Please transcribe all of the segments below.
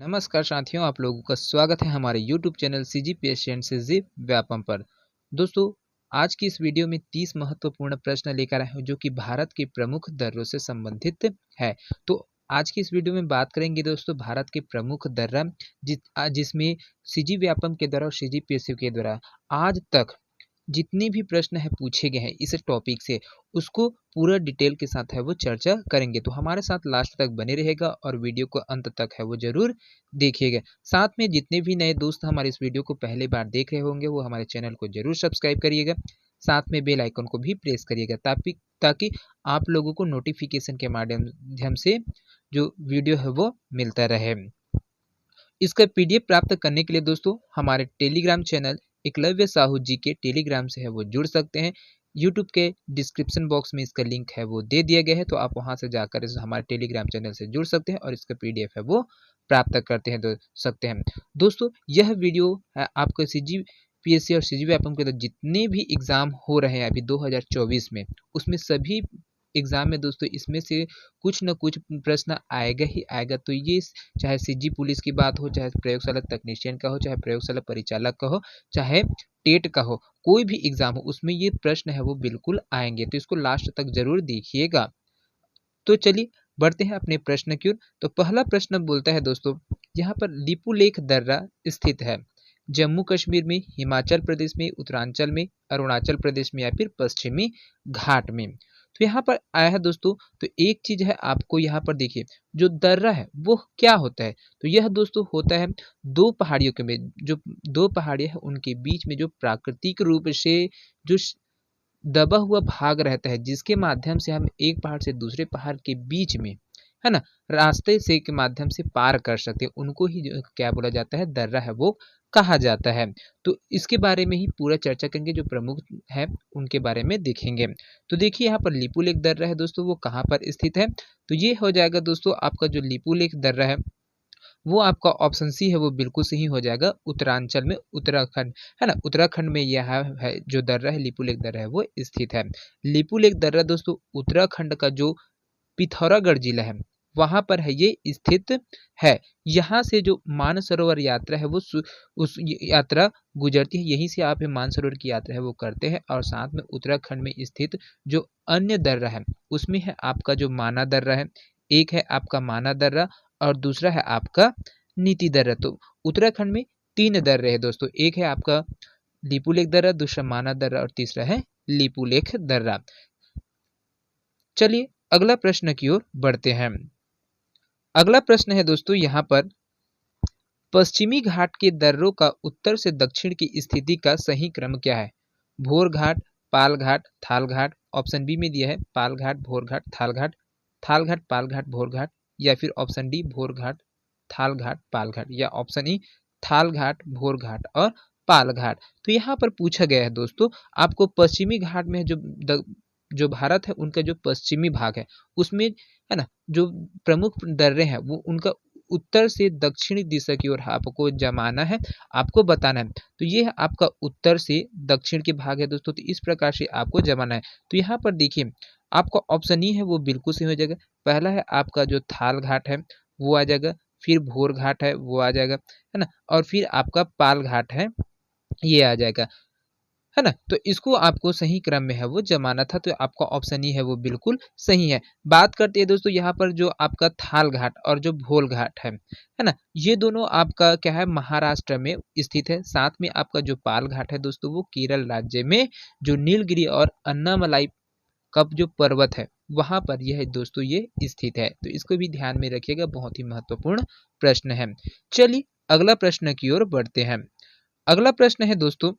नमस्कार साथियों, आप लोगों का स्वागत है हमारे YouTube channel CGPSC and CG Vyapam पर। दोस्तों, आज की इस वीडियो में 30 महत्वपूर्ण प्रश्न लेकर आए हैं जो कि भारत के प्रमुख दर्रों से संबंधित है। तो आज की इस वीडियो में बात करेंगे दोस्तों भारत के प्रमुख दर्रा जिसमें CG व्यापम के द्वारा और CGPSC के द्वारा आज तक जितने भी प्रश्न है पूछे गए हैं इस टॉपिक से, उसको पूरा डिटेल के साथ है वो चर्चा करेंगे। तो हमारे साथ लास्ट तक बने रहेगा और वीडियो को अंत तक है वो जरूर देखिएगा। साथ में जितने भी नए दोस्त हमारे इस वीडियो को पहली बार देख रहे होंगे वो हमारे चैनल को जरूर सब्सक्राइब करिएगा। साथ में बेल आइकन को भी प्रेस करिएगा ताकि आप लोगों को नोटिफिकेशन के माध्यम से जो वीडियो है वो मिलता रहे। इसका PDF प्राप्त करने के लिए दोस्तों हमारे टेलीग्राम चैनल एकलव्य साहू जी के टेलीग्राम से है वो जुड़ सकते हैं। यूट्यूब के डिस्क्रिप्शन बॉक्स में इसका लिंक है वो दे दिया गया है, तो आप वहां से जाकर हमारे टेलीग्राम चैनल से जुड़ सकते हैं और इसका PDF है वो प्राप्त करते हैं सकते हैं। दोस्तों, यह वीडियो है आपको CGPSC और CG व्यापम के जितने भी एग्जाम हो रहे हैं अभी 2024 में, उसमें सभी एग्जाम में दोस्तों इसमें से कुछ न कुछ प्रश्न आएगा ही आएगा। तो ये चाहे CG पुलिस की बात हो, चाहे प्रयोगशाला तकनीशियन का हो, चाहे प्रयोगशाला परिचालक का हो, चाहे टेट का हो, कोई भी एग्जाम हो उसमें ये प्रश्न है वो बिल्कुल आएंगे। तो इसको लास्ट तक जरूर देखिएगा। तो चलिए बढ़ते हैं अपने प्रश्न की ओर। तो पहला प्रश्न बोलता है दोस्तों, यहाँ पर लिपुलेख दर्रा स्थित है जम्मू कश्मीर में, हिमाचल प्रदेश में, उत्तरांचल में, अरुणाचल प्रदेश में या फिर पश्चिमी घाट में। तो यहाँ पर आया है दोस्तों, तो एक चीज है आपको यहाँ पर देखिए, जो दर्रा है वो क्या होता है। तो यह दोस्तों होता है दो पहाड़ियों के में, जो दो पहाड़ियां हैं उनके बीच में जो प्राकृतिक रूप से जो दबा हुआ भाग रहता है, जिसके माध्यम से हम एक पहाड़ से दूसरे पहाड़ के बीच में है ना रास्ते से के माध्यम से पार कर सकते हैं, उनको ही क्या बोला जाता है, दर्रा है वो कहा जाता है। तो इसके बारे में ही पूरा चर्चा करेंगे, जो प्रमुख है उनके बारे में देखेंगे। तो देखिए यहाँ पर लिपुलेख दर्रा है दोस्तों, वो कहाँ पर स्थित है। तो ये हो जाएगा दोस्तों आपका जो लिपुलेख दर्रा है वो आपका ऑप्शन सी है वो बिल्कुल सही हो जाएगा, उत्तरांचल में, उत्तराखंड है ना, उत्तराखंड में यह है जो दर्रा है लिपुलेख दर्रा है वो स्थित है। लिपुलेख दर्रा दोस्तों उत्तराखंड का जो पिथौरागढ़ जिला है वहां पर है ये स्थित है। यहाँ से जो मानसरोवर यात्रा है वो उस यात्रा गुजरती है, यहीं से आप मानसरोवर की यात्रा है वो करते हैं। और साथ में उत्तराखंड में स्थित जो अन्य दर्रा है उसमें है आपका जो माना दर्रा है, एक है आपका माना दर्रा और दूसरा है आपका नीति दर्रा। तो उत्तराखंड में 3 दर्रे है दोस्तों, एक है आपका लिपुलेख दर्रा, दूसरा माना दर्रा और तीसरा है लिपुलेख दर्रा। चलिए अगला प्रश्न की ओर बढ़ते हैं। अगला प्रश्न है दोस्तों यहाँ पर, पश्चिमी घाट के दर्रों का उत्तर से दक्षिण की स्थिति का सही क्रम क्या है। भोर घाट, पाल घाट, थाल घाट। ऑप्शन बी में दिया है पाल घाट, भोर घाट, थाल घाट, थाल घाट, पाल घाट, भोर घाट, या फिर ऑप्शन डी भोर घाट, थाल घाट, पाल घाट, या ऑप्शन ई थाल घाट, भोर घाट और पाल घाट। तो यहाँ पर पूछा गया है दोस्तों आपको पश्चिमी घाट में जो भारत है उनका जो पश्चिमी भाग है उसमें है ना जो प्रमुख दर्रे हैं वो उनका उत्तर से दक्षिणी दिशा की ओर आपको जमाना है, आपको बताना है। तो ये है आपका उत्तर से दक्षिण के भाग है दोस्तों, तो इस प्रकार से आपको जमाना है। तो यहाँ पर देखिए आपका ऑप्शन ई है वो बिल्कुल सही हो जाएगा। पहला है आपका जो थाल घाट है वो आ जाएगा, फिर भोर घाट है वो आ जाएगा है ना, और फिर आपका पाल घाट है ये आ जाएगा है ना। तो इसको आपको सही क्रम में है वो जमाना था, तो आपका ऑप्शन ई है वो बिल्कुल सही है। बात करते हैं दोस्तों यहाँ पर जो आपका थाल घाट और जो भोल घाट है ना, ये दोनों आपका क्या है महाराष्ट्र में स्थित है। साथ में आपका जो पाल घाट है दोस्तों वो केरल राज्य में जो नीलगिरी और अन्नामलाई का जो पर्वत है वहां पर यह दोस्तों ये स्थित है। तो इसको भी ध्यान में रखिएगा, बहुत ही महत्वपूर्ण प्रश्न है। चलिए अगला प्रश्न की ओर बढ़ते हैं। अगला प्रश्न है दोस्तों,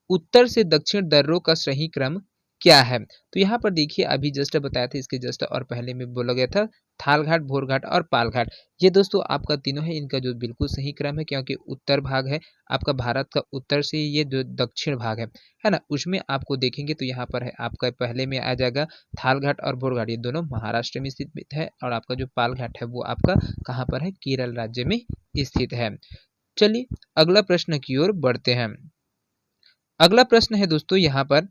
उत्तर से दक्षिण दर्रों का सही क्रम क्या है। तो यहाँ पर देखिए अभी जस्ट बताया था, इसके जस्ट और पहले में बोला गया था थाल घाट, भोर घाट और पाल घाट। ये दोस्तों आपका तीनों है, इनका जो बिल्कुल सही क्रम है, क्योंकि उत्तर भाग है आपका भारत का, उत्तर से ये जो दक्षिण भाग है ना, उसमें आपको देखेंगे तो यहाँ पर है आपका पहले में आ जाएगा थाल घाट और भोर घाट, ये दोनों महाराष्ट्र में स्थित है। और आपका जो पाल घाट है वो आपका कहाँ पर है, केरल राज्य में स्थित है। चलिए अगला प्रश्न की ओर बढ़ते हैं। अगला प्रश्न है दोस्तों यहाँ पर,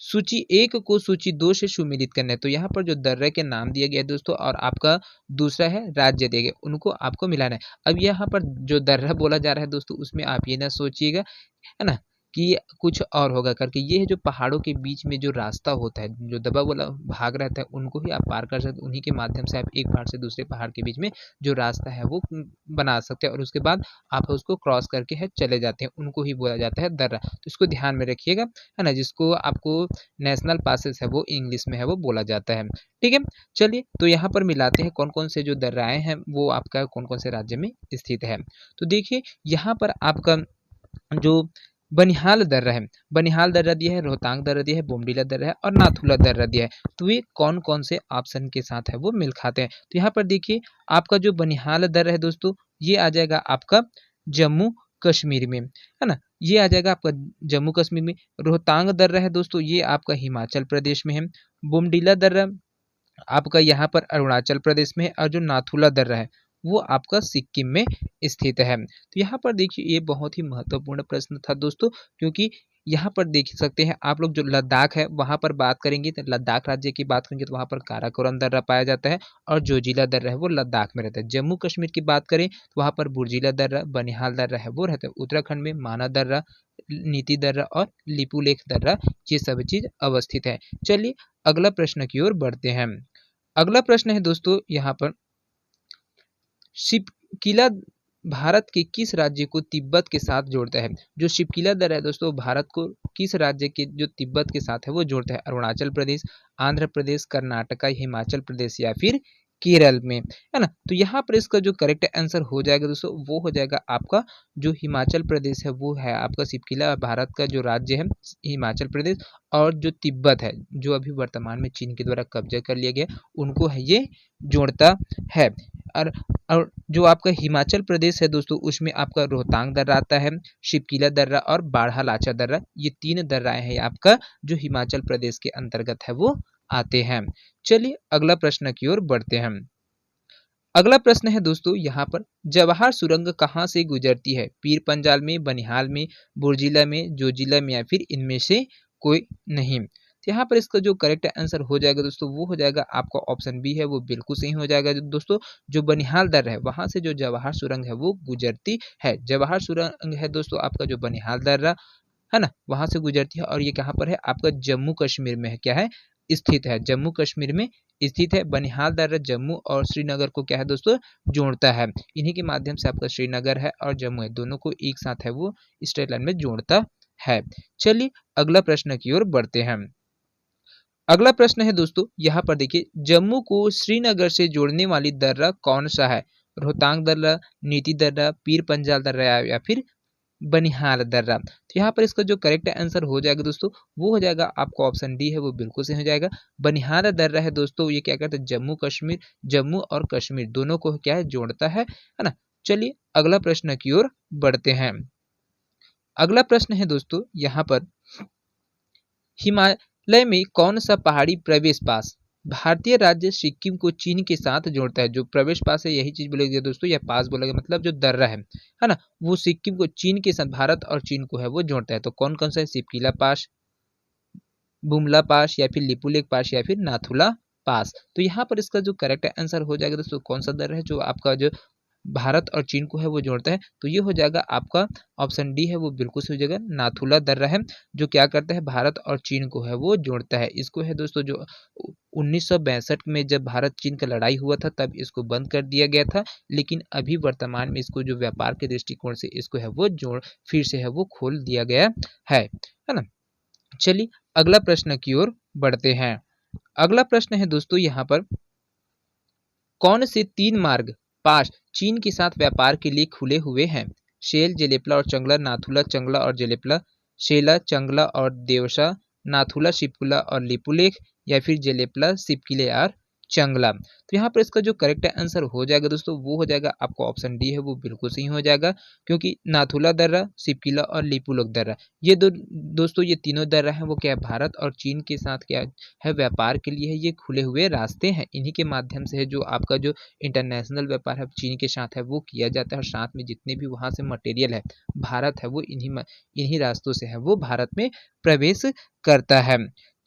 सूची 1 को सूची 2 से सुमेलित करना है। तो यहाँ पर जो दर्रा के नाम दिया गया है दोस्तों और आपका दूसरा है राज्य दिया गया, उनको आपको मिलाना है। अब यहाँ पर जो दर्रा बोला जा रहा है दोस्तों, उसमें आप ये ना सोचिएगा, है ना, कि कुछ और होगा करके। ये है जो पहाड़ों के बीच में जो रास्ता होता है, जो दबा वाला भाग रहता है, उनको ही आप पार कर सकते हैं। उन्हीं के माध्यम से आप एक पहाड़ से दूसरे पहाड़ के बीच में जो रास्ता है वो बना सकते हैं और उसके बाद आप उसको क्रॉस करके है चले जाते हैं, उनको ही बोला जाता है दर्रा। तो इसको ध्यान में रखिएगा, है ना, जिसको आपको नेशनल पासेस है वो इंग्लिश में है वो बोला जाता है। ठीक है, चलिए तो यहाँ पर मिलाते हैं कौन कौन से जो दर्राएं हैं वो आपका कौन कौन से राज्य में स्थित है। तो देखिए यहाँ पर आपका जो बनिहाल दर्रा है, बनिहाल दर्रा दिया है, रोहतांग दर्रा दिया है, बोमडीला दर्रा है और नाथुला दर्रा दिया है। तो ये कौन कौन से ऑप्शन के साथ है वो मिल खाते हैं। तो यहाँ पर देखिए आपका जो बनिहाल दर्रा है दोस्तों, ये आ जाएगा आपका जम्मू कश्मीर में, है ना, ये आ जाएगा आपका जम्मू कश्मीर में। रोहतांग दर्रा है दोस्तों, ये आपका हिमाचल प्रदेश में है। बोमडीला दर्रा आपका यहाँ पर अरुणाचल प्रदेश में है और जो नाथुला दर्रा है वो आपका सिक्किम में स्थित है। तो यहाँ पर देखिए ये बहुत ही महत्वपूर्ण प्रश्न था दोस्तों, क्योंकि यहाँ पर देख सकते हैं आप लोग जो लद्दाख है वहाँ पर बात करेंगे तो लद्दाख राज्य की बात करेंगे तो वहाँ पर काराकोरम दर्रा पाया जाता है और जोजिला दर्रा है वो लद्दाख में रहता है। जम्मू कश्मीर की बात करें तो वहाँ पर बुर्जिला दर्रा, बनिहाल दर्रा है वो रहता है। उत्तराखंड में माना दर्रा, नीति दर्रा और लिपुलेख दर्रा ये सब चीज अवस्थित है। चलिए अगला प्रश्न की ओर बढ़ते हैं। अगला प्रश्न है दोस्तों यहाँ पर, शिपकिला भारत के किस राज्य को तिब्बत के साथ जोड़ता है? जो शिपकिला दर्रा है दोस्तों भारत को किस राज्य के जो तिब्बत के साथ है वो जोड़ता है? अरुणाचल प्रदेश, आंध्र प्रदेश, कर्नाटका, हिमाचल प्रदेश या फिर केरल में, है ना। तो यहाँ पर इसका जो करेक्ट आंसर हो जाएगा दोस्तों वो हो जाएगा आपका जो हिमाचल प्रदेश है वो है आपका शिपकिला भारत का जो राज्य है हिमाचल प्रदेश, और जो तिब्बत है जो अभी वर्तमान में चीन के द्वारा कब्जा कर लिया गया उनको है ये जोड़ता है। और जो आपका हिमाचल प्रदेश है दोस्तों उसमें आपका रोहतांग दर्रा आता है, शिपकिला दर्रा और बाढ़ा लाचा दर्रा, ये 3 दर्राएं हैं आपका जो हिमाचल प्रदेश के अंतर्गत है वो आते हैं। चलिए अगला प्रश्न की ओर बढ़ते हैं। अगला प्रश्न है दोस्तों यहाँ पर, जवाहर सुरंग कहाँ से गुजरती है? पीर पंजाल में, बनिहाल में, बुर्जिला में, जोजिला में या फिर इनमें से कोई नहीं? तो यहाँ पर इसका जो करेक्ट आंसर हो जाएगा दोस्तों वो हो जाएगा आपका ऑप्शन बी है वो बिल्कुल सही हो जाएगा दोस्तों। जो बनिहाल दर्रा है वहां से जो जवाहर सुरंग है वो गुजरती है। जवाहर सुरंग है दोस्तों आपका जो बनिहाल दर्रा है ना वहां से गुजरती है और ये कहाँ पर है आपका जम्मू कश्मीर में है, क्या है स्थित है, जम्मू कश्मीर में स्थित है। बनिहाल दर्रा जम्मू और श्रीनगर को क्या है दोस्तों जोड़ता है, इन्हीं के माध्यम से आपका श्रीनगर है और जम्मू है दोनों को एक साथ है वो स्ट्रेट लाइन में जोड़ता है। चलिए अगला प्रश्न की ओर बढ़ते हैं। अगला प्रश्न है दोस्तों यहाँ पर देखिए, जम्मू को श्रीनगर से जोड़ने वाली दर्रा कौन सा है? रोहतांग दर्रा, नीति दर्रा, पीर पंजाल दर्रा या फिर बनिहाल दर्रा? तो यहाँ पर इसका जो करेक्ट आंसर हो जाएगा दोस्तों वो हो जाएगा आपका ऑप्शन डी है वो बिल्कुल सही हो जाएगा। बनिहाल दर्रा है दोस्तों ये क्या करता है जम्मू कश्मीर, जम्मू और कश्मीर दोनों को क्या है जोड़ता है ना। चलिए अगला प्रश्न की ओर बढ़ते हैं। अगला प्रश्न है दोस्तों यहाँ पर, हिमालय में कौन सा पहाड़ी प्रवेश पास भारतीय राज्य सिक्किम को चीन के साथ जोड़ता है? जो प्रवेश पास है यही चीज बोलेगी दोस्तों, या पास बोलेगा मतलब जो दर्रा है ना, वो सिक्किम को चीन के साथ, भारत और चीन को है वो जोड़ता है। तो कौन कौन सा है? शिपकिला पास, बुमला पास या फिर लिपुलेख पास या फिर नाथुला पास? तो यहाँ पर इसका जो करेक्ट आंसर हो जाएगा दोस्तों कौन सा दर्रा है जो आपका जो भारत और चीन को है वो जोड़ता है? तो ये हो जाएगा आपका ऑप्शन डी है वो बिल्कुल सही हो जाएगा। नाथुला दर्रा है जो क्या करता है भारत और चीन को है वो जोड़ता है। इसको है दोस्तों जो 1962 में जब भारत चीन का लड़ाई हुआ था तब इसको बंद कर दिया गया था, लेकिन अभी वर्तमान में इसको जो व्यापार के दृष्टिकोण से इसको है वो जोड़ फिर से है वो खोल दिया गया है ना। चलिए अगला प्रश्न की ओर बढ़ते हैं। अगला प्रश्न है दोस्तों यहाँ पर, कौन से 3 मार्ग पास चीन के साथ व्यापार के लिए खुले हुए हैं? शेल, जेलेपला और चंगला, नाथुला, चंगला और जेलेपला, शेला, चंगला और देवसा, नाथुला, शिपकुला और लिपुलेख या फिर जेलेपला, सिपकिले और चंगला? तो यहाँ पर इसका जो करेक्ट आंसर हो जाएगा दोस्तों वो हो जाएगा आपका ऑप्शन डी है वो बिल्कुल सही हो जाएगा, क्योंकि नाथुला दर्रा, सिपकिला और लिपुलेख दर्रा ये दोस्तों ये तीनों दर्रा है वो क्या है भारत और चीन के साथ क्या है व्यापार के लिए है ये खुले हुए रास्ते हैं। इन्हीं के माध्यम से है जो आपका जो इंटरनेशनल व्यापार है चीन के साथ है वो किया जाता है और साथ में जितने भी वहाँ से मटेरियल है भारत है वो इन्हीं रास्तों से है वो भारत में प्रवेश करता है।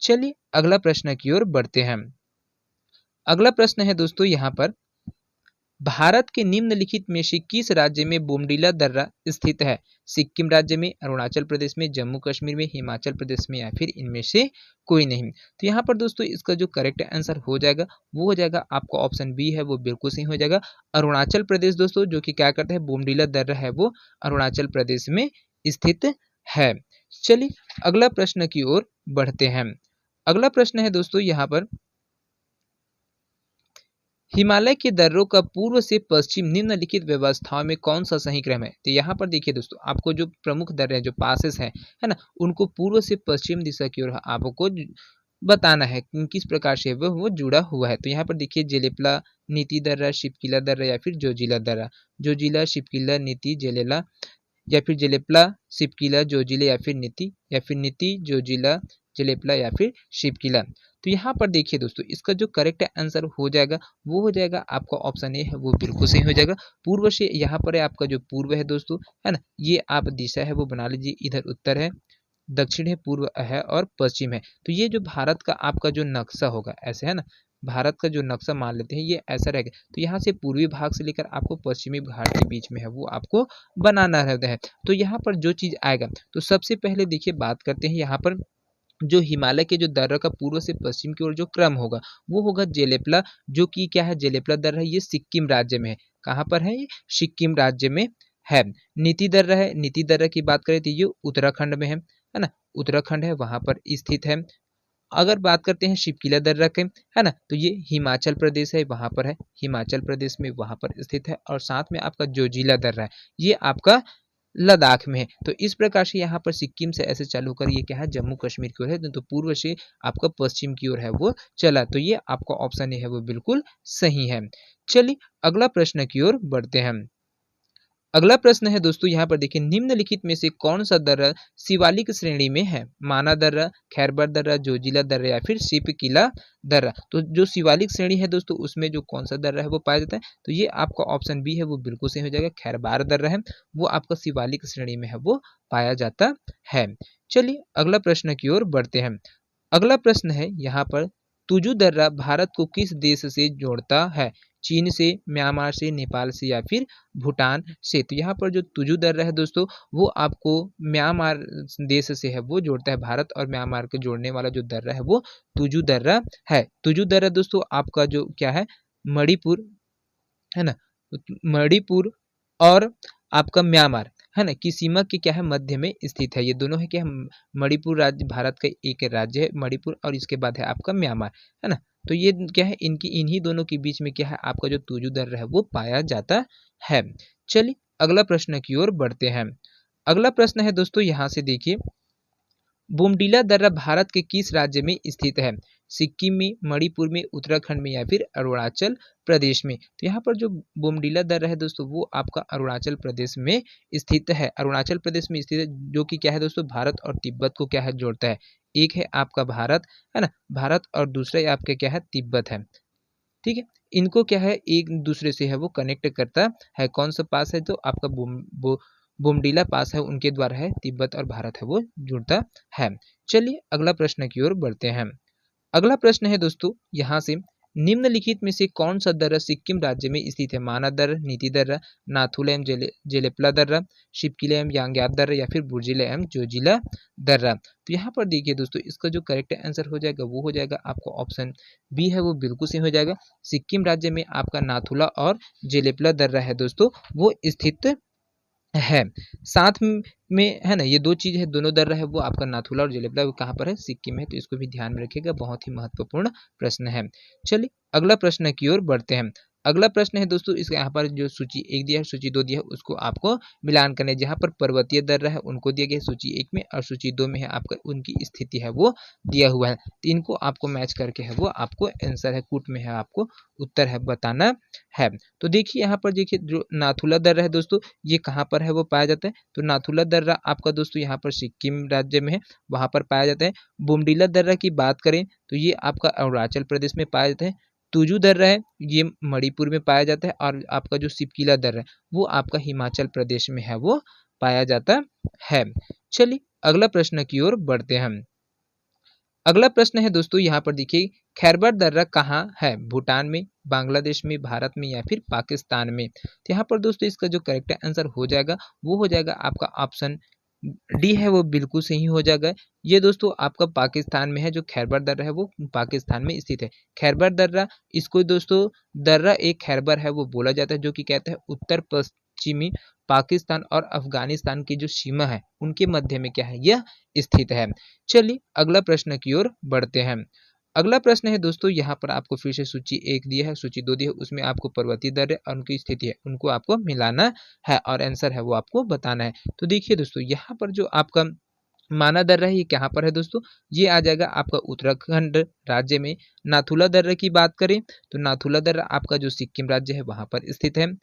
चलिए अगला प्रश्न की ओर बढ़ते हैं। अगला प्रश्न है दोस्तों यहाँ पर, भारत के निम्नलिखित में से किस राज्य में बोमडीला दर्रा स्थित है? सिक्किम राज्य में, अरुणाचल प्रदेश में, जम्मू कश्मीर में, हिमाचल प्रदेश में या फिर इनमें से कोई नहीं। तो यहाँ पर दोस्तों इसका जो करेक्ट आंसर हो जाएगा वो हो जाएगा आपका ऑप्शन बी है वो बिल्कुल सही हो जाएगा, अरुणाचल प्रदेश दोस्तों, जो कि क्या करता है बोमडीला दर्रा है वो अरुणाचल प्रदेश में स्थित है। चलिए अगला प्रश्न की ओर बढ़ते हैं। अगला प्रश्न है दोस्तों यहाँ पर, हिमालय के दर्रों का पूर्व से पश्चिम निम्नलिखित व्यवस्थाओं में कौन सा सही क्रम है? तो यहाँ पर देखिए दोस्तों, आपको जो प्रमुख दर्रे जो पासेस हैं है ना, उनको पूर्व से पश्चिम दिशा की ओर आपको बताना है किस प्रकार से वो जुड़ा हुआ है। तो यहाँ पर देखिए जेलेपला, नीति दर्रा, शिपकिला दर्रा या फिर जोजिला दर्रा। जोजिला, शिपकिला, नीति, जेलेला या फिर जेलेपला, शिपकिला, जोजिला या फिर नीति, जोजिला, जेलेपला या फिर शिपकिला। तो यहाँ पर देखिए दोस्तों इसका जो करेक्ट आंसर हो जाएगा वो हो जाएगा आपका ऑप्शन ए है वो बिल्कुल सही हो जाएगा। पूर्व से यहाँ पर है आपका जो पूर्व है दोस्तों है ना, ये आप दिशा है वो बना लीजिए, इधर उत्तर है, दक्षिण है, पूर्व है और पश्चिम है। तो ये जो भारत का आपका जो नक्शा होगा ऐसे है ना, भारत का जो नक्शा मान लेते हैं ये ऐसा रहेगा। तो यहाँ से पूर्वी भाग से लेकर आपको पश्चिमी घाट के बीच में है वो आपको बनाना रहता है। तो यहाँ पर जो चीज़ आएगा, तो सबसे पहले देखिए बात करते हैं यहाँ पर जो हिमालय के जो दर्रा का पूर्व से पश्चिम की ओर जो क्रम होगा वो होगा जेलेपला, जो कि क्या है जेलेपला दर्रा, ये सिक्किम राज्य में है। कहाँ पर है ये? सिक्किम राज्य में है। नीति दर्रा है, नीति दर्रा की बात करें तो ये उत्तराखंड में है ना, उत्तराखंड है वहां पर स्थित है। अगर बात करते हैं शिपकिला दर्रा के है ना, तो ये हिमाचल प्रदेश है वहां पर है, हिमाचल प्रदेश में वहां पर स्थित है। और साथ में आपका जोजिला दर्रा है ये आपका लद्दाख में है। तो इस प्रकार से यहाँ पर सिक्किम से ऐसे चालू कर ये क्या है जम्मू कश्मीर की ओर है, तो पूर्व से आपका पश्चिम की ओर है वो चला। तो ये आपका ऑप्शन है वो बिल्कुल सही है। चलिए अगला प्रश्न की ओर बढ़ते हैं। अगला प्रश्न है दोस्तों यहाँ पर देखिए, निम्नलिखित में से कौन सा दर्रा शिवालिक श्रेणी में है? माना दर्रा, खैरबर दर्रा, जोजिला दर्रा या फिर शिपकिला दर्रा। तो जो शिवालिक श्रेणी है दोस्तों उसमें जो कौन सा दर्रा है वो पाया जाता है, तो ये आपका ऑप्शन बी है वो बिल्कुल सही हो जाएगा, खैरबार दर्रा है वो आपका शिवालिक श्रेणी में है वो पाया जाता है। चलिए अगला प्रश्न की ओर बढ़ते हैं। अगला प्रश्न है यहाँ पर, तुजु दर्रा भारत को किस देश से जोड़ता है? चीन से, म्यांमार से, नेपाल से या फिर भूटान से। तो यहाँ पर जो तुजु दर्रा है दोस्तों वो आपको म्यांमार देश से है वो जोड़ता है, भारत और म्यांमार को जोड़ने वाला जो दर्रा है वो तुजु दर्रा है। तुजु दर्रा दोस्तों आपका जो क्या है मणिपुर है ना, मणिपुर और आपका म्यांमार है ना की सीमा के क्या है मध्य में स्थित है। ये दोनों है क्या, मणिपुर राज्य भारत का एक राज्य है मणिपुर, और इसके बाद है आपका म्यांमार है ना। तो ये क्या है इनकी इन्हीं दोनों के बीच में क्या है आपका जो तुजु दर्रा है वो पाया जाता है। चलिए अगला प्रश्न की ओर बढ़ते हैं। अगला प्रश्न है दोस्तों यहाँ से देखिए, बोमडीला दर्रा भारत के किस राज्य में स्थित है? सिक्किम में, मणिपुर में, उत्तराखंड में या फिर अरुणाचल प्रदेश में। तो यहाँ पर जो बोमडीला दर्रा है दोस्तों वो आपका अरुणाचल प्रदेश में स्थित है, अरुणाचल प्रदेश में स्थित है, जो कि क्या है दोस्तों भारत और तिब्बत को क्या है जोड़ता है। एक है आपका भारत है ना, भारत, और दूसरा आपका क्या है तिब्बत है। ठीक है, इनको क्या है एक दूसरे से है वो कनेक्ट करता है। कौन सा पास है? तो आपका बोमडीला पास है, उनके द्वारा है तिब्बत और भारत है वो जुड़ता है। चलिए अगला प्रश्न की ओर बढ़ते हैं। अगला प्रश्न है दोस्तों यहाँ से, निम्नलिखित में से कौन सा दर्रा सिक्किम राज्य में स्थित है? माना दर्रा, नीति दर्रा, नाथुला एवं जेलेपला दर्रा, शिपकिला एवं यांग्याप दर्रा या फिर बुर्जिला एवं जोजिला दर्रा। तो यहाँ पर देखिए दोस्तों इसका जो करेक्ट आंसर हो जाएगा वो हो जाएगा आपका ऑप्शन बी है वो बिल्कुल सही हो जाएगा। सिक्किम राज्य में आपका नाथुला और जेलेपला दर्रा है दोस्तों वो स्थित है। साथ में है ना ये दो चीज है, दोनों दर्रा है वो आपका नाथुला और जेलेपला वो कहाँ पर है? सिक्किम में है। तो इसको भी ध्यान में रखिएगा, बहुत ही महत्वपूर्ण प्रश्न है। चलिए अगला प्रश्न की ओर बढ़ते हैं। अगला प्रश्न है दोस्तों, इसका यहाँ पर जो सूची 1 दिया है सूची 2 दिया है उसको आपको मिलान करना है। जहाँ पर पर्वतीय दर्रा है उनको दिया गया है सूची 1 में, और सूची 2 में है आपका उनकी स्थिति है वो दिया हुआ है। तो इनको आपको मैच करके है वो आपको आंसर है कूट में है आपको उत्तर है बताना है। तो देखिए यहाँ पर देखिए जो नाथुला दर्रा है दोस्तों ये कहाँ पर है वो पाया जाता है? तो नाथुला दर्रा आपका दोस्तों यहाँ पर सिक्किम राज्य में है, वहां पर पाया जाता है। बोमडीला दर्रा की बात करें तो ये आपका अरुणाचल प्रदेश में पाया जाता है। तुजु दर्रा है ये मणिपुर में पाया जाता है, और आपका जो शिपकिला दर्रा है वो आपका हिमाचल प्रदेश में है वो पाया जाता है। चलिए अगला प्रश्न की ओर बढ़ते हैं। अगला प्रश्न है दोस्तों, यहाँ पर देखिए खैबर दर्रा कहाँ है? भूटान में, बांग्लादेश में, भारत में या फिर पाकिस्तान में? तो यहाँ पर दोस्तों इसका जो करेक्ट आंसर हो जाएगा वो हो जाएगा आपका ऑप्शन डी है, वो बिल्कुल सही हो जाएगा। ये दोस्तों आपका पाकिस्तान में है, जो खैबर दर्रा है वो पाकिस्तान में स्थित है। खैबर दर्रा, इसको दोस्तों दर्रा ए खैबर है वो बोला जाता है, जो कि कहते हैं उत्तर पश्चिमी पाकिस्तान और अफगानिस्तान की जो सीमा है उनके मध्य में क्या है, यह स्थित है। चलिए अगला प्रश्न की ओर बढ़ते हैं। अगला प्रश्न है दोस्तों, यहाँ पर आपको फिर से सूची 1 दिया है, सूची 2 दी है, उसमें आपको पर्वतीय दर्रे और उनकी स्थिति है उनको आपको मिलाना है और आंसर है वो आपको बताना है। तो देखिए दोस्तों, यहाँ पर जो आपका माना दर्रा है ये कहाँ पर है दोस्तों, ये आ जाएगा आपका उत्तराखंड राज्य में। नाथुला दर्रा की बात करें तो नाथुला दर्रा आपका जो सिक्किम राज्य है वहाँ पर स्थित है।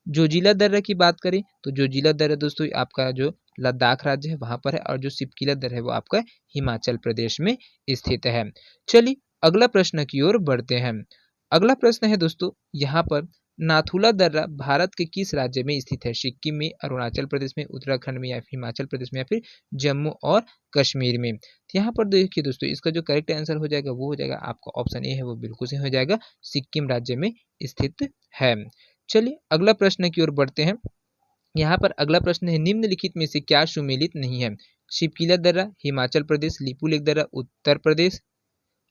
जोजिला दर्रा की बात करें तो जोजिला दर्रा दोस्तों आपका जो लद्दाख राज्य है वहां पर है, और जो सिपकिला दर्रा है वो आपका हिमाचल प्रदेश में स्थित है। चलिए अगला प्रश्न की ओर बढ़ते हैं। अगला प्रश्न है दोस्तों, यहाँ पर नाथुला दर्रा भारत के किस राज्य में स्थित है? सिक्किम में, अरुणाचल प्रदेश में, उत्तराखंड में या फिर हिमाचल प्रदेश में या फिर जम्मू और कश्मीर में? तो यहाँ पर देखिए दोस्तों, इसका जो करेक्ट आंसर हो जाएगा वो हो जाएगा आपका ऑप्शन ए है वो बिल्कुल सही हो जाएगा, सिक्किम राज्य में स्थित है। चलिए अगला प्रश्न की ओर बढ़ते हैं। यहाँ पर अगला प्रश्न है, निम्नलिखित में से क्या सुमेलित नहीं है? शिपकिला दर्रा हिमाचल प्रदेश, लिपुलेख दर्रा उत्तर प्रदेश,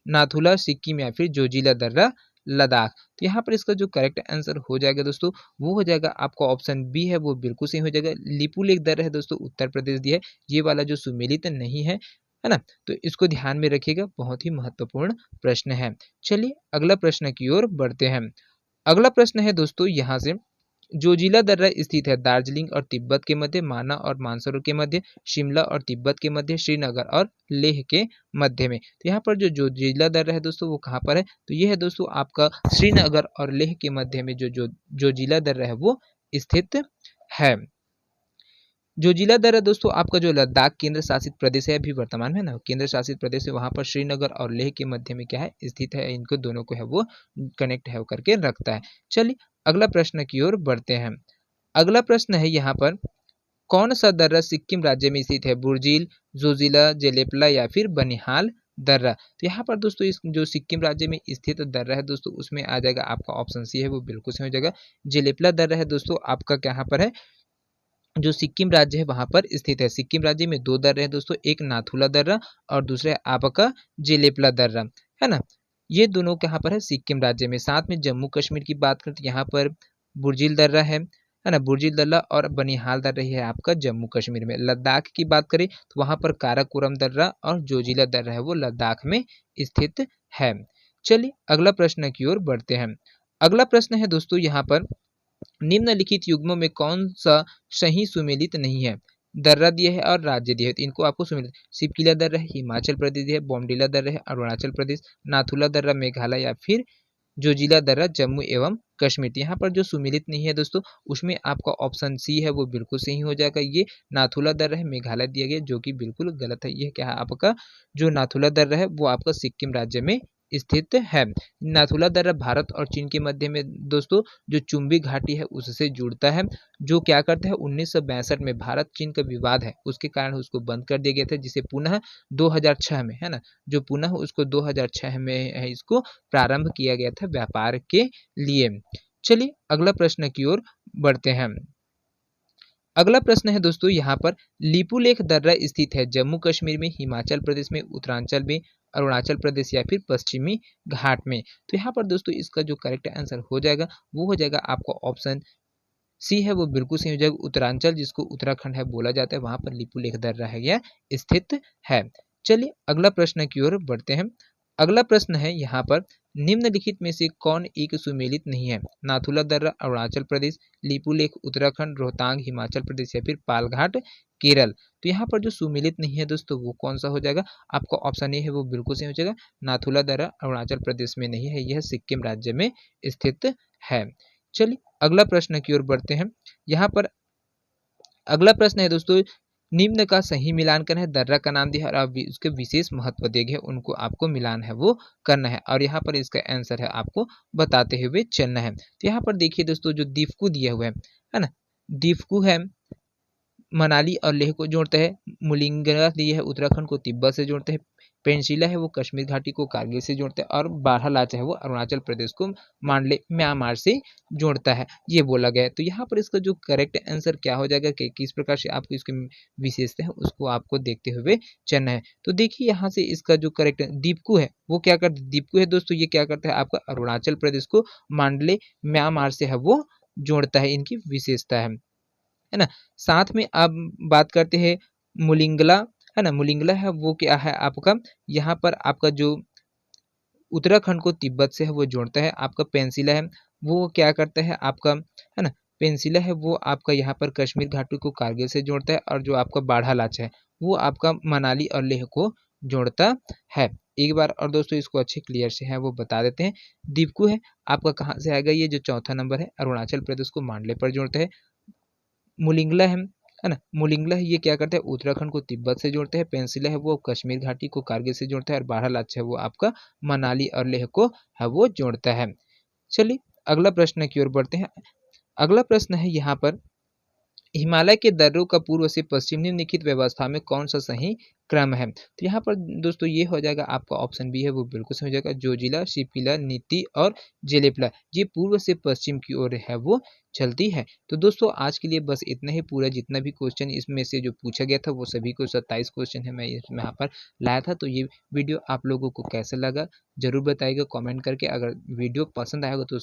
नाथुला सिक्किम या फिर जोजिला दर्रा लद्दाख? तो यहाँ पर इसका जो करेक्ट आंसर हो जाएगा दोस्तों वो हो जाएगा आपका ऑप्शन बी है वो बिल्कुल सही हो जाएगा। लिपुलेख दर्रा है दोस्तों उत्तर प्रदेश दिया है, ये वाला जो सुमेलित नहीं है ना, तो इसको ध्यान में रखिएगा, बहुत ही महत्वपूर्ण प्रश्न है। चलिए अगला प्रश्न की ओर बढ़ते हैं। अगला प्रश्न है दोस्तों, यहाँ से जोजिला दर्रा स्थित है दार्जिलिंग और तिब्बत के मध्य, माना और मानसरोवर के मध्य, शिमला और तिब्बत के मध्य, श्रीनगर और लेह के मध्य में? तो यहाँ पर जो जोजिला दर्रा है दोस्तों वो कहाँ पर है, तो ये है दोस्तों आपका श्रीनगर और लेह के मध्य में जो जोजिला दर्रा है वो स्थित है। जोजिला दर्रा दोस्तों आपका जो लद्दाख केंद्र शासित प्रदेश है अभी वर्तमान में ना, केंद्र शासित प्रदेश है, वहां पर श्रीनगर और लेह के मध्य में क्या है स्थित है, इनको दोनों को है वो कनेक्ट है करके रखता है। चलिए अगला प्रश्न की ओर बढ़ते हैं। अगला प्रश्न है यहाँ पर, कौन सा दर्रा सिक्किम राज्य में स्थित है? बुर्जिल, जोजिला, जेलेपला या फिर बनिहाल दर्रा? तो यहाँ पर दोस्तों इस जो सिक्किम राज्य में स्थित दर्रा है दोस्तों उसमें आ जाएगा आपका ऑप्शन सी है वो बिल्कुल सही हो जाएगा, जेलेपला दर्रा है दोस्तों आपका कहाँ पर है, जो सिक्किम राज्य है वहां पर स्थित है। सिक्किम राज्य में 2 दर्रे हैं दोस्तों, एक नाथुला दर्रा और दूसरा आपका जेलेपला दर्रा, है ना। ये दोनों कहाँ पर है, सिक्किम राज्य में। साथ में जम्मू कश्मीर की बात करें तो यहाँ पर बुर्जिल दर्रा है ना, बुर्जिल दर्रा और बनिहाल दर्रा है आपका जम्मू कश्मीर में। लद्दाख की बात करें तो वहां पर काराकोरम दर्रा और जोजिला दर्रा है वो लद्दाख में स्थित है। चलिए अगला प्रश्न की ओर बढ़ते हैं। अगला प्रश्न है दोस्तों, यहाँ पर निम्नलिखित युग्मों में कौन सा सही सुमेलित नहीं है? दर्रा दिया है और राज्य दिया है, तो इनको आपको सुमेलित, सिपकिला दर्रा है हिमाचल प्रदेश है, बोमडिला दर्रा है अरुणाचल प्रदेश, नाथुला दर्रा मेघालय या फिर जोजिला दर्रा जम्मू एवं कश्मीर? यहाँ पर जो सुमेलित नहीं है दोस्तों उसमें आपका ऑप्शन सी है वो बिल्कुल सही हो जाएगा, ये नाथुला दर्रा है मेघालय दिया गया, जो कि बिल्कुल गलत है। ये क्या है आपका जो नाथुला दर्रा है वो आपका सिक्किम राज्य में स्थित है। नाथुला दर्रा भारत और चीन के मध्य में दोस्तों जो चुंबी घाटी है उससे जुड़ता है, जो क्या करता है 1962 में भारत चीन का विवाद है उसके कारण उसको बंद कर दिया गया था, जिसे पुनः 2006 में, है ना, जो पुनः उसको 2006 में है इसको प्रारंभ किया गया था व्यापार के लिए। चलिए अगला प्रश्न की ओर बढ़ते हैं। अगला प्रश्न है दोस्तों, यहाँ पर लिपुलेख दर्रा स्थित है जम्मू कश्मीर में, हिमाचल प्रदेश में, उत्तरांचल में, अरुणाचल प्रदेश या फिर पश्चिमी घाट में? तो यहाँ पर दोस्तों इसका जो करेक्ट आंसर हो जाएगा वो हो जाएगा आपका ऑप्शन सी है वो बिल्कुल सही हो जाएगा, उत्तरांचल जिसको उत्तराखंड है बोला जाता है वहां पर लिपुलेख दर्रा है यह स्थित है। चलिए अगला प्रश्न की ओर बढ़ते हैं। अगला प्रश्न है यहाँ पर, निम्नलिखित में से कौन एक सुमेलित नहीं है? नाथुला दर्रा अरुणाचल प्रदेश, लिपुलेख उत्तराखंड, रोहतांग हिमाचल प्रदेश या फिर पालघाट केरल? तो यहाँ पर जो सुमेलित नहीं है दोस्तों वो कौन सा हो जाएगा, आपका ऑप्शन ए है वो बिल्कुल सही हो जाएगा, नाथुला दर्रा अरुणाचल प्रदेश में नहीं है, यह सिक्किम राज्य में स्थित है। चलिए अगला प्रश्न की ओर बढ़ते हैं। यहाँ पर अगला प्रश्न है दोस्तों, निम्न का सही मिलान करना है, दर्रा का नाम दिया है और उसके विशेष महत्व दिए गए उनको आपको मिलान है वो करना है, और यहाँ पर इसका आंसर है आपको बताते हुए चलना है। तो यहाँ पर देखिए दोस्तों जो दीफकू दिया हुआ है ना, दीफकू है, मनाली और लेह को जोड़ता है। मुलिंगला ये है उत्तराखंड को तिब्बत से जोड़ता है। पेंसिला है वो कश्मीर घाटी को कारगिल से जोड़ता है। और बारहलाचा है वो अरुणाचल प्रदेश को मांडले म्यांमार से जोड़ता है, ये बोला गया है। तो यहाँ पर इसका जो करेक्ट आंसर क्या हो जाएगा कि किस प्रकार से आपको इसकी विशेषता है उसको आपको देखते हुए चलना है। तो देखिए यहाँ से इसका जो करेक्ट दीपकू है वो क्या करता है, दीपकू है दोस्तों ये क्या करता है आपका अरुणाचल प्रदेश को मांडले म्यांमार से है वो जोड़ता है, इनकी विशेषता है ना। साथ में अब बात करते हैं मुलिंगला, है ना। मुलिंगला है वो क्या है आपका, यहाँ पर आपका जो उत्तराखंड को तिब्बत से है वो जोड़ता है। आपका पेंसिला है वो क्या करता है आपका, है ना। पेंसिला है वो आपका यहाँ पर कश्मीर घाटी को कारगिल से जोड़ता है। और जो आपका बारहलाचा है वो आपका मनाली और लेह को जोड़ता है। एक बार और दोस्तों इसको अच्छे क्लियर से है वो बता देते हैं। दीपकू है आपका कहाँ से आएगा, ये जो चौथा नंबर है अरुणाचल प्रदेश को मांडले पर जोड़ता है। मुलिंगला है ना। मुलिंगला है ये क्या करता है उत्तराखंड को तिब्बत से जोड़ता है। पेंसिला है वो कश्मीर घाटी को कारगिल से जोड़ता है। और बारहलाचा है वो आपका मनाली और लेह को है वो जोड़ता है। चलिए अगला प्रश्न की ओर बढ़ते हैं। अगला प्रश्न है यहाँ पर, हिमालय के दर्रों का पूर्व से पश्चिम निम्नलिखित व्यवस्था में कौन सा सही क्रम है। तो यहाँ पर दोस्तों ये हो जाएगा आपका ऑप्शन बी है वो बिल्कुल सही हो जाएगा। जोजिला, शिपिला, नीति और जेलेपला ये पूर्व से पश्चिम की ओर है वो चलती है। तो दोस्तों आज के लिए बस इतना ही। पूरा जितना भी क्वेश्चन इसमें से जो पूछा गया था वो सभी को 27 क्वेश्चन है मैं इसमें यहाँ पर लाया था। तो ये वीडियो आप लोगों को कैसा लगा जरूर बताइएगा कमेंट करके। अगर वीडियो पसंद आएगा तो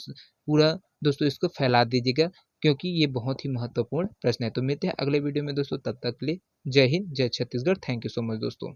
पूरा दोस्तों इसको फैला दीजिएगा, क्योंकि ये बहुत ही महत्वपूर्ण प्रश्न है। तो मिलते हैं अगले वीडियो में दोस्तों, तब तक के लिए जय हिंद, जय Chhattisgarh. Thank you so much दोस्तों।